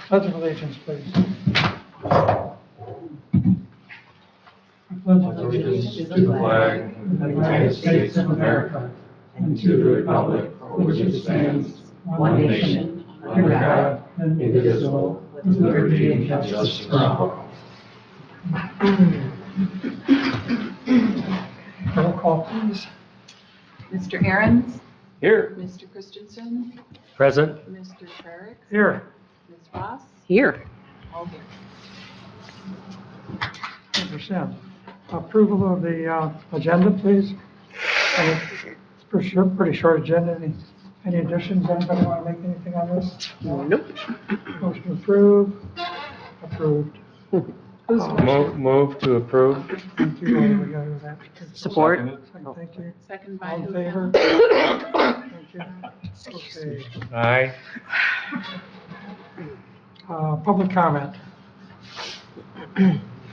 Pledge of allegiance, please. Allegiance to the flag of the United States of America and to the republic for which it stands, one nation, under God, indivisible, with liberty and justice for all. Roll call, please. Mr. Ahrens? Here. Mr. Christensen? Present. Mr. Frerichs? Here. Ms. Ross? Here. All here. 100%. Approval of the agenda, please. It's pretty short agenda. Any additions? Anybody want to make anything on this? Nope. Motion approved. Approved. Move to approve. Thank you. We got to do that. Support. Second, thank you. Second by All in who? favor? Thank you. Okay. Aye. Public comment.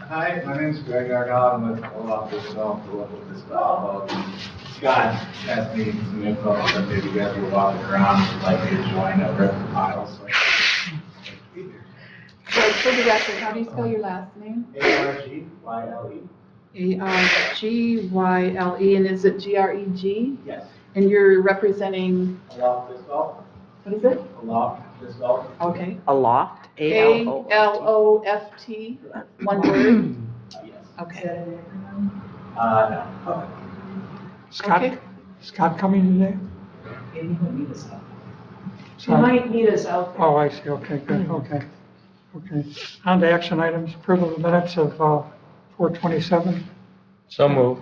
Hi, my name is Greg Argyle. I'm with Olaf Disco, with Disco. Scott asked me some info that maybe you guys were walking around, like me to join a rip Myles. So for the record, how do you spell your last name? Argyle. Argyle, and is it Greg? Yes. And you're representing, Olaf Disco. what is it? Olaf Disco. Okay. Aloft. A-L-O-F-T. A-L-O-F-T, one word? Yes. Okay. No. Scott, Okay. Scott coming today? He might meet us out. He Sorry. might meet us out there. Oh, I see. Okay, good. Okay. Okay. On to action items. Approval of the minutes of 4/27. So move.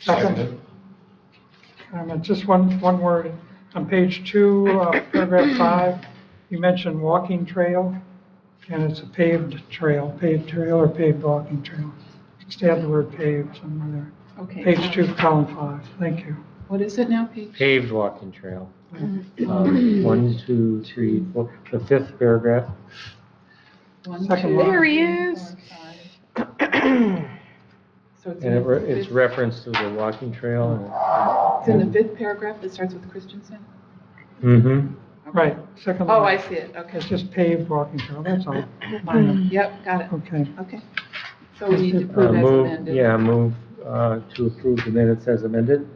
Second. Just one word. On page 2, paragraph 5, you mentioned walking trail, and it's a paved trail or paved walking trail. Just add the word paved somewhere there. Okay. Page 2, column 5. Thank you. What is it now, Paige? Paved walking trail. 1, 2, 3, 4. The fifth paragraph. One, Second two, one. There he three, is. 4, 5. So it's And in the it's fifth- reference to the walking trail. it's in the fifth paragraph that starts with Christensen? Mm-hmm. Right, second Oh, line. I see it, okay. It's just paved walking trail, that's all. Minor. Yep, got it, Okay. okay. So we need to approve as Move, amended. yeah, move to approve the minutes as amended.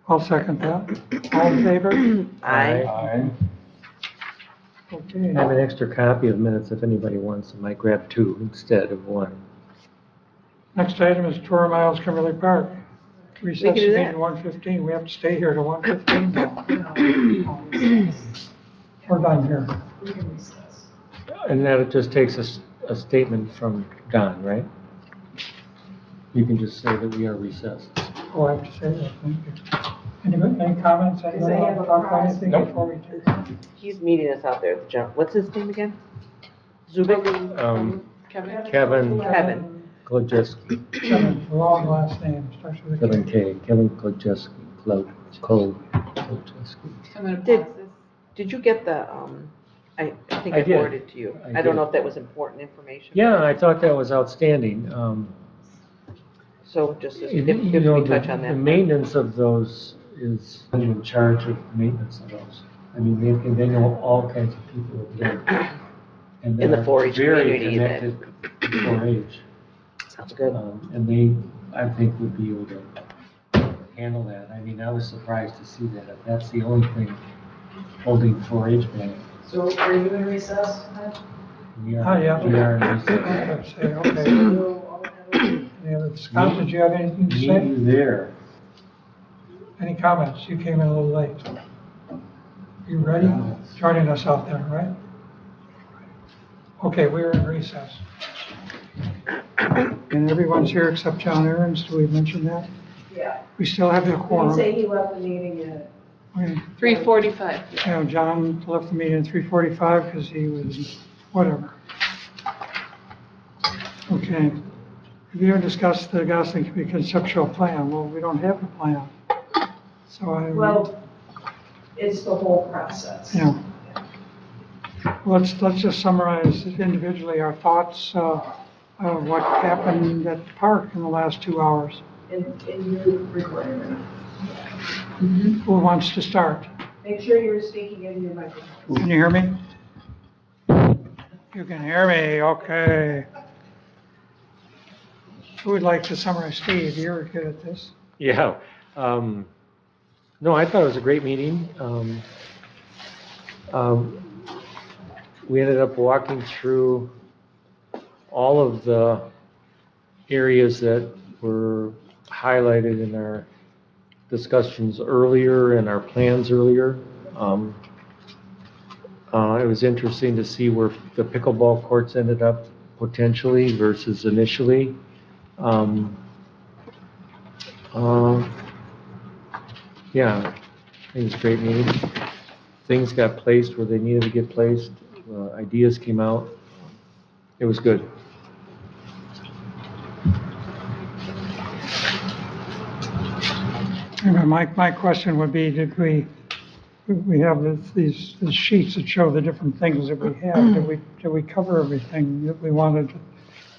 I'll second that. All in favor? Aye. I Okay. have an extra copy of minutes if anybody wants. I might grab 2 instead of 1. Next item is tour of Myles Kimmerly Park. Recess can do meeting that. 1:15. We have to stay here to 1:15 now. We're done here. We can recess. And that it just takes a statement from Don, right? You can just say that we are recessed. Oh, I have to say that, thank you. Any comments? Does they have a Talk about anything Nope. before we take? He's meeting us out there at the jump. What's his name again? Zubik? Kevin? Kevin. Glodjeski, Kevin, long last name, starts with a Kevin K. K, Kevin Glodjeski, Glodjeski. I'm gonna Did- pause this. Did you get the, I think I I did. forwarded it to you. I I don't know did. if that was important information. Yeah, I thought that was outstanding. So just if You we know, touch on the that. maintenance of those is in charge of the maintenance of those. I mean, they know all kinds of people over there. And In the they're 4-H very community, that- connected to 4-H. Sounds good. And they, I think, would be able to handle that. I mean, I was surprised to see that. That's the only thing holding 4-H back. So are you in recess? We Oh, are, yeah. we are in I recess. was gonna say, okay. Any other, Scott, did you have anything to Meet say? you there. Any comments? You came in a little late. You ready? Joining us out there, right? Okay, we're in recess. And everyone's here except John Ahrens. Do we mention that? Yeah. We still have the Did he quorum. say he left the meeting at? Okay. 3:45. You know, John left the meeting at 3:45 because he was, whatever. Okay. Have you ever discussed the Gosling Community conceptual plan? Well, we don't have a plan. So Well, it's the whole process. Yeah. Let's just summarize individually our thoughts of what happened at the park in the last 2 hours. And you recording it. Who wants to start? Make sure you're speaking into your microphone. Can you hear me? You can hear me, okay. Who would like to summarize? Steve, you're good at this. Yeah. No, I thought it was a great meeting. We ended up walking through all of the areas that were highlighted in our discussions earlier and our plans earlier. It was interesting to see where the pickleball courts ended up potentially versus initially. Yeah, I think it was a great meeting. Things got placed where they needed to get placed. Ideas came out. It was good. My question would be, did we have these sheets that show the different things that we have? Did we cover everything that we wanted to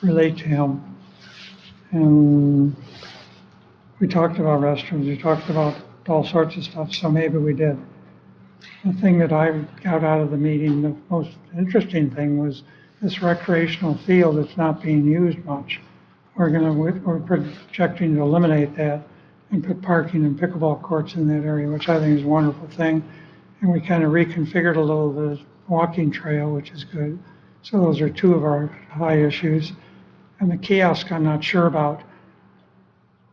relate to him? And we talked about restrooms, we talked about all sorts of stuff, so maybe we did. The thing that I got out of the meeting, the most interesting thing was this recreational field that's not being used much. We're projecting to eliminate that and put parking and pickleball courts in that area, which I think is a wonderful thing. And we kind of reconfigured a little the walking trail, which is good. So those are two of our high issues. And the kiosk, I'm not sure about.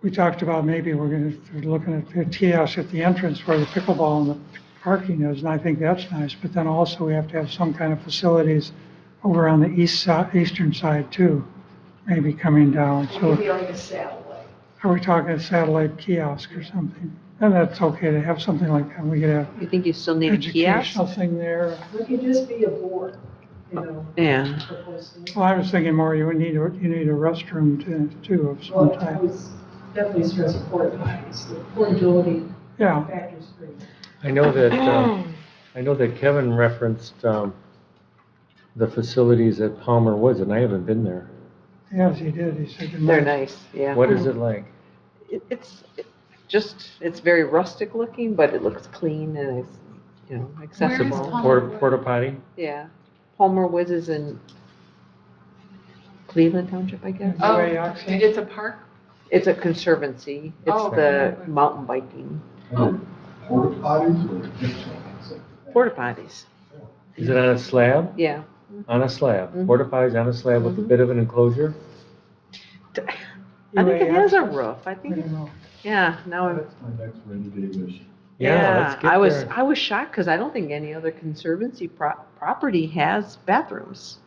We talked about maybe we're looking at the kiosk at the entrance where the pickleball and the parking is, and I think that's nice. But then also we have to have some kind of facilities over on the eastern side too, maybe coming down. So Maybe like a satellite. are we talking a satellite kiosk or something? And that's okay to have something like that. We could have You think you still need a educational kiosk? thing there. It could just be a board, Yeah. proposing. Well, I was thinking more you need a restroom too of some Well, I type. was definitely stressing porta potties, the portability Yeah, factors for you. I know that Kevin referenced the facilities at Palmer Woods, and I haven't been there. yes, he did. He said. They're nice, yeah. What is it like? It's very rustic looking, but it looks clean and it's, accessible. Palmer? Porta potty? Yeah. Palmer Woods is in Cleveland Township, I guess. Oh, Way access. it's a park? It's a conservancy. It's Oh, the okay. mountain biking. Porta potties or? Porta potties, Is it on a slab? yeah. On a slab. Mhm. Porta potties on a slab with a bit of an enclosure? I think it has a access? roof. I I think, don't know. yeah, now I'm. That's my next rainy day mission. Yeah, let's get I was, there. I was shocked because I don't think any other conservancy property has bathrooms.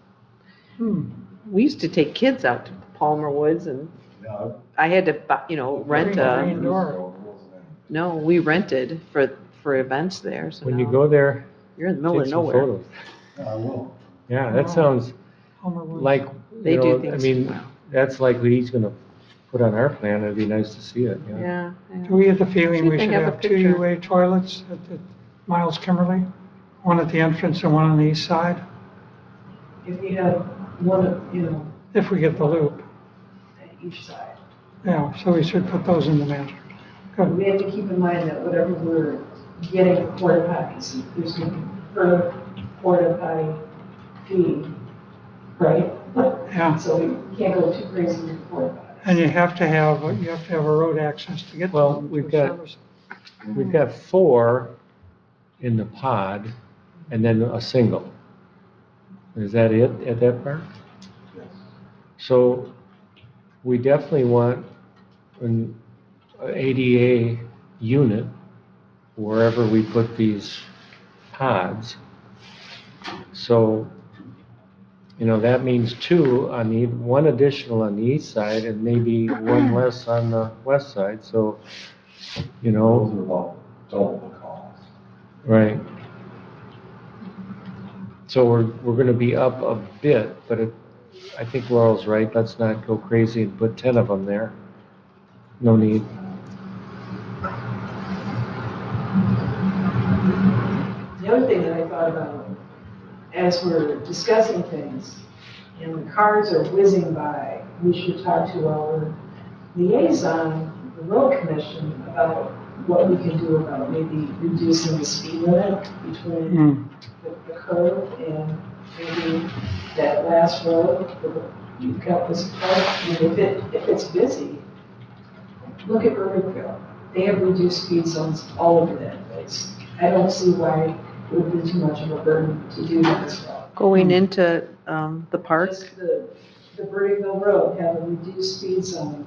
We used to take kids out to Palmer Woods and Yeah. I had to, rent Green door. no, we rented for events there, so When you now go there, you're in the middle take of some nowhere. photos. Yeah, I will. Yeah, that Wow. sounds Palmer Woods. like, They do things well. that's like what he's gonna put on our plan. It'd be nice to see it, yeah. Yeah, Do we get the feeling See if we they should have a have two picture. UA toilets at the Myles Kimmerly? One at the entrance and one on the east side, If you have one, if we get the loop. at each side. Yeah, so we should put those in the master. Good. We have to keep in mind that whatever we're getting for porta potties, there's going to be per porta potty fee, right? Yeah, So we can't go too crazy with porta potties. and you have to have a road access to get to Well, them. we've to got- service. We've got 4 in the pod and then a single. Is that it at that part? Yes. So we definitely want an ADA unit wherever we put these pods. So, that means 2 on one additional on the east side and maybe 1 less on the west side, so, Those are about double the cost. right. So we're gonna be up a bit, but I think Laurel's right, let's not go crazy and put 10 of them there. No need. The other thing that I thought about, as we're discussing things, and the cars are whizzing by, we should talk to our liaison, the road commission, about what we can do about maybe reducing the speed limit between Hmm. the curve and maybe that last road, you've got this park, and if it's busy, look at Irvingville. They have reduced speed zones all over that place. I don't see why it would be too much of a burden to do that as well. Going into the park, Just the Birdingville Road have a reduced speed zone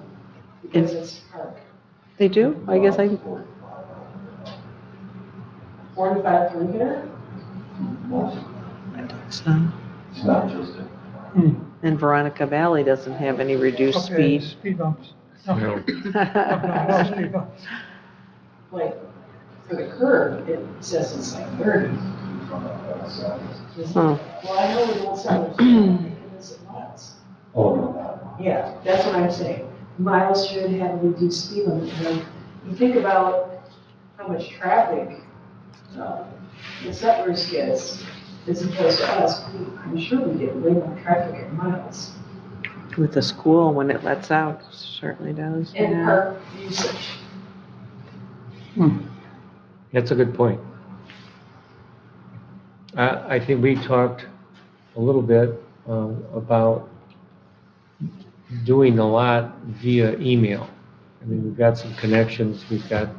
because it's a park. they do? I guess I, 45 through here? so. It's not just a. And Veronica Valley doesn't have any reduced Okay, speed. speed bumps. No, No. no speed bumps. Like, for the curb, it says it's like 30. Oh. Well, I know it won't sound like it's at Miles. Oh, no. Yeah, that's what I'm saying. Miles should have a reduced speed limit. And you think about how much traffic the settlers gets as opposed to us. I'm sure we get way more traffic at Miles. With the school, when it lets out, certainly does. And yeah. park usage. That's a good point. I think we talked a little bit about doing a lot via email. I mean, we've got some connections, we've got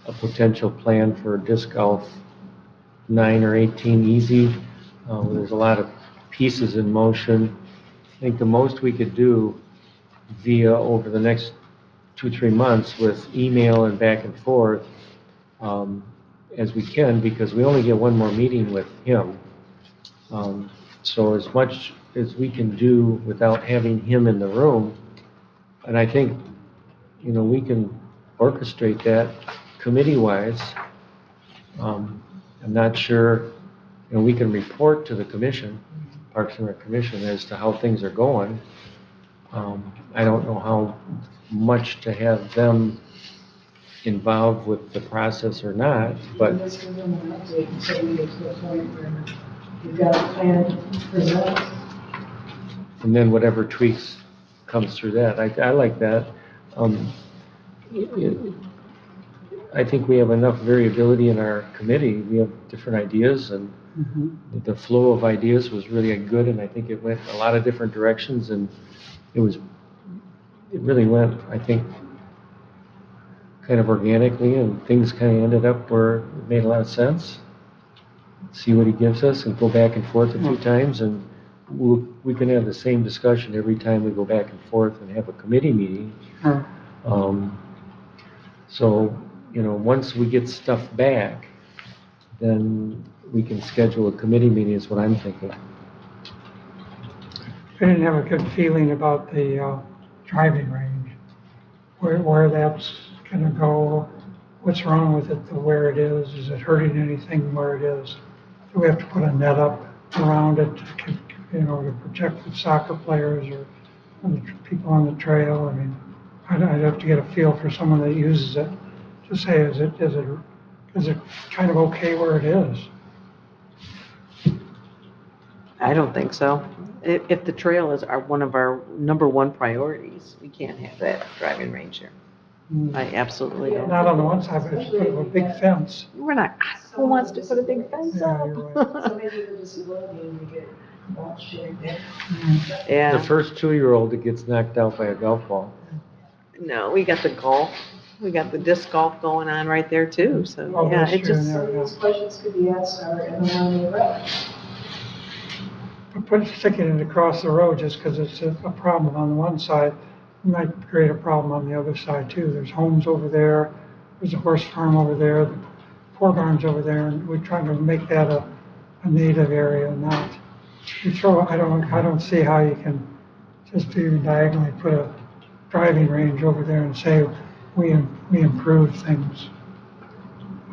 a potential plan for disc golf 9 or 18 easy. There's a lot of pieces in motion. I think the most we could do via over the next 2-3 months with email and back and forth as we can, because we only get one more meeting with him. So as much as we can do without having him in the room, and I think, you know, we can orchestrate that committee-wise. I'm not sure, you know, we can report to the commission, Parks and Rec Commission, as to how things are going. I don't know how much to have them involved with the process or not, but Let's give them an update until we get to the point where you've got a plan to present. and then whatever tweaks comes through that. I like that. I think we have enough variability in our committee. We have different ideas, and the flow of ideas was really good, and I think it went a lot of different directions, and it really went, I think, kind of organically, and things kind of ended up where it made a lot of sense. See what he gives us and go back and forth a few times, and we can have the same discussion every time we go back and forth and have a committee meeting. So, you know, once we get stuff back, then we can schedule a committee meeting is what I'm thinking. I didn't have a good feeling about the driving range, where that's gonna go, what's wrong with it, where it is it hurting anything where it is? Do we have to put a net up around it, you know, to protect the soccer players or the people on the trail? I mean, I'd have to get a feel for someone that uses it to say, is it kind of okay where it is? I don't think so. If the trail is one of our number one priorities, we can't have that driving range here. I absolutely don't. Not on the one side, but if you put up a big fence. We're not, who wants to put a big fence Yeah, up? you're right. So maybe the disability and you get ball shape there. The Yeah, first 2-year-old that gets knocked out by a golf ball. no, we got the golf, we got the disc golf going on right there too, so, Oh, yeah, that's it true, just, So these questions could be asked our MLA rep. But sticking it across the road just because it's a problem on the one side might create a problem on the other side too. There's homes over there, there's a horse farm over there, the pork barns over there, and we're trying to make that a native area, not, I don't see how you can just even diagonally put a driving range over there and say, we improve things.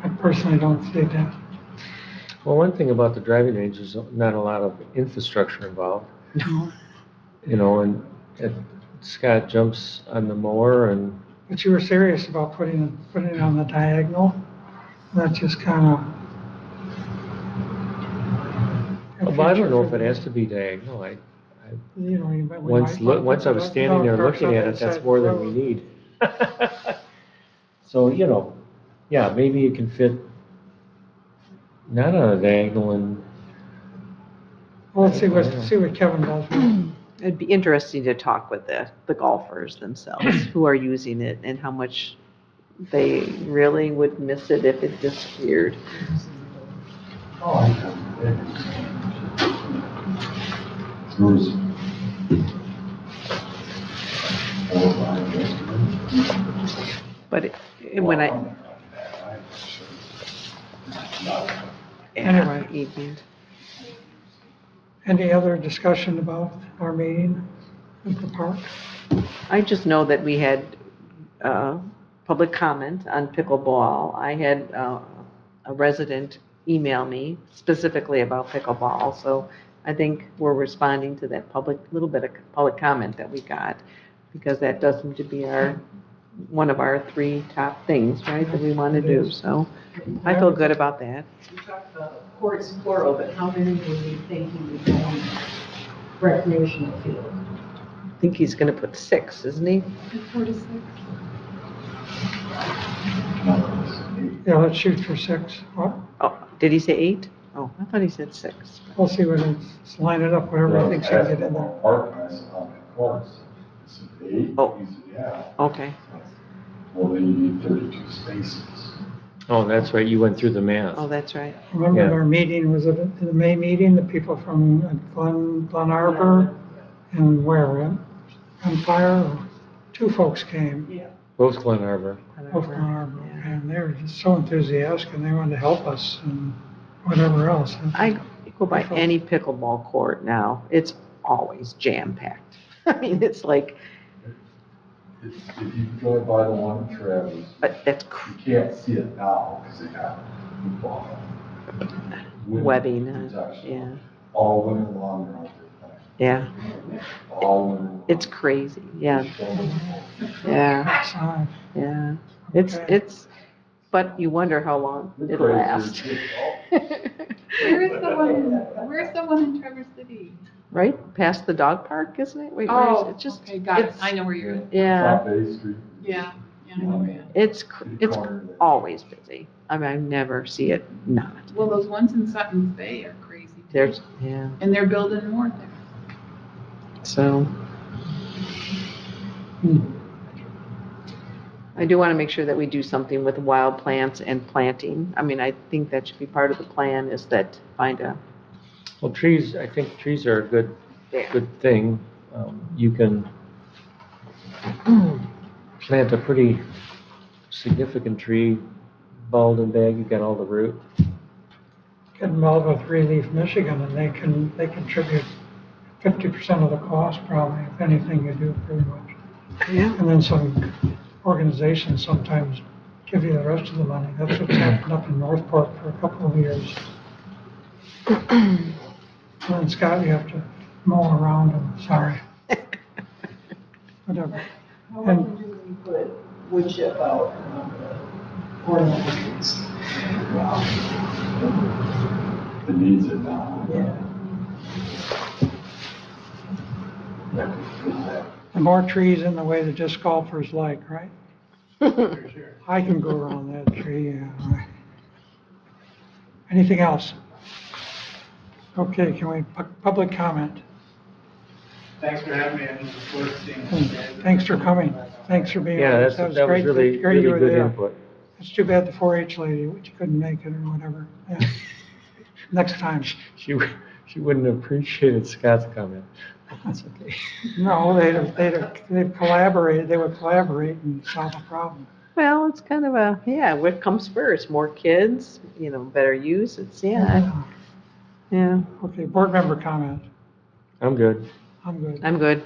I personally don't see that. Well, one thing about the driving range is not a lot of infrastructure involved. You know, and Scott jumps on the mower and, But you were serious about putting it on the diagonal? That just kind of. well, I don't know if it has to be diagonal. You know, we Once might wanna I put was the standing there dog parks looking on at that it, that's side more of the than we road. need. So, you know, yeah, maybe you can fit not on a diagonal and Well, let's see what Kevin does. It'd be interesting to talk with the golfers themselves who are using it and how much they really would miss it if it disappeared. Oh, I know. There was 4 or 5 yesterday. But when I, Anyway. evening. Any other discussion about our meeting at the park? I just know that we had public comment on pickleball. I had a resident email me specifically about pickleball, so I think we're responding to that little bit of public comment that we got, because that does seem to be one of our 3 top things, right, that we want to do. So I feel good about that. We talked about courts plural, but how many do we think you would go on recreational field? I think he's going to put 6, isn't he? 4 to 6. Yeah, let's shoot for 6. What? Oh, did he say 8? Oh, I thought he said 6. We'll see what it's, line it up, whatever he thinks he can get in there. Park, and I said, how many courts? He said, 8? Oh. He said, yeah. Okay. Well, then you need 32 spaces. Oh, that's right, you went through the math. Oh, that's right. Remember Yeah. our meeting, was it in the May meeting, the people from Glen Arbor and where, Empire? 2 folks came, Yeah. Both Glen Arbor. both Glen Arbor, and they were just so enthusiastic and they wanted to help us and whatever else. I go by any pickleball court now. It's always jam-packed. I mean, it's like, If you go by the one in Travis, but that's you can't see it now because they have football. webbing. Protection. Yeah, All winter long they're out there yeah. playing. All winter long. It's crazy. Yeah, yeah, Outside. yeah. Okay. It's, but you wonder how long The it'll crazier last. shit. Where's the one in Traverse City? Right past the dog park, isn't it? Wait, where is Oh, it? Just okay, got it. it's- I know where you're at. Yeah, Top A Street. Yeah, I know where you're at. it's Corner there. always busy. I mean, I never see it not. Well, those ones in Sutton's Bay are crazy too. There's, yeah. And they're building more there. So I do want to make sure that we do something with wild plants and planting. I mean, I think that should be part of the plan, is that find a, Well, trees, I think trees are a good thing. You can plant a pretty significant tree, bald and bag, you got all the root. Get involved with Relief Michigan and they contribute 50% of the cost probably, if anything you do pretty much. yeah. And then some organizations sometimes give you the rest of the money. That's what's happened up in Northport for a couple of years. And then Scott, you have to mow around them, sorry. Whatever. How often do we put wood chip out on the ornamental trees? It needs it now. Yeah. The more trees in the way that just golfers like, right? I can go around that tree, yeah. Right. Anything else? Okay, can we, public comment? Thanks for having me, I'm just forward to seeing you guys. Thanks for coming. Thanks for being Yeah, with us. that was great really, great you really were good there. input. It's too bad the 4-H lady, she couldn't make it or whatever. Yeah. Next time. She wouldn't have appreciated Scott's comment. That's okay. No, they'd collaborate, they would collaborate and solve a problem. Well, it's kind of a, yeah, what comes first? More kids, better use. It's, yeah. Okay, board member comment. I'm good. I'm good. I'm good.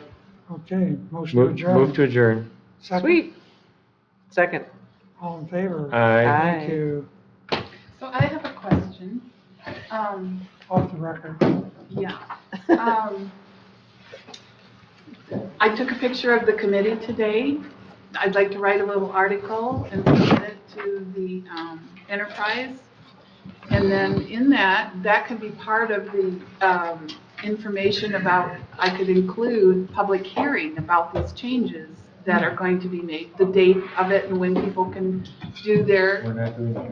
Okay, motion to Move adjourn. to adjourn. Second. Sweet. Second. All in favor? Aye. Thank you. So I have a question. Off the record. Yeah. I took a picture of the committee today. I'd like to write a little article and submit it to the Enterprise. And then in that could be part of the information about, I could include public hearing about these changes that are going to be made, the date of it and when people can do their, We're not doing that.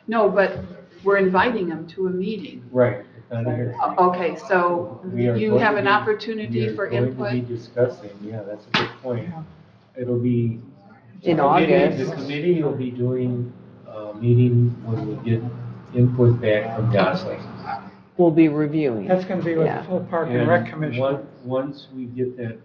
no, but we're inviting them to a meeting. Right, it's not here. Okay, so We are you going have to an be- opportunity for We are going to input? be discussing, yeah, that's a good point. It'll be. In the committee- August. The committee will be doing a meeting when we get input back from Gosling. We'll be reviewing. That's gonna be with the Yeah. full Park and Rec Commission. Once we get that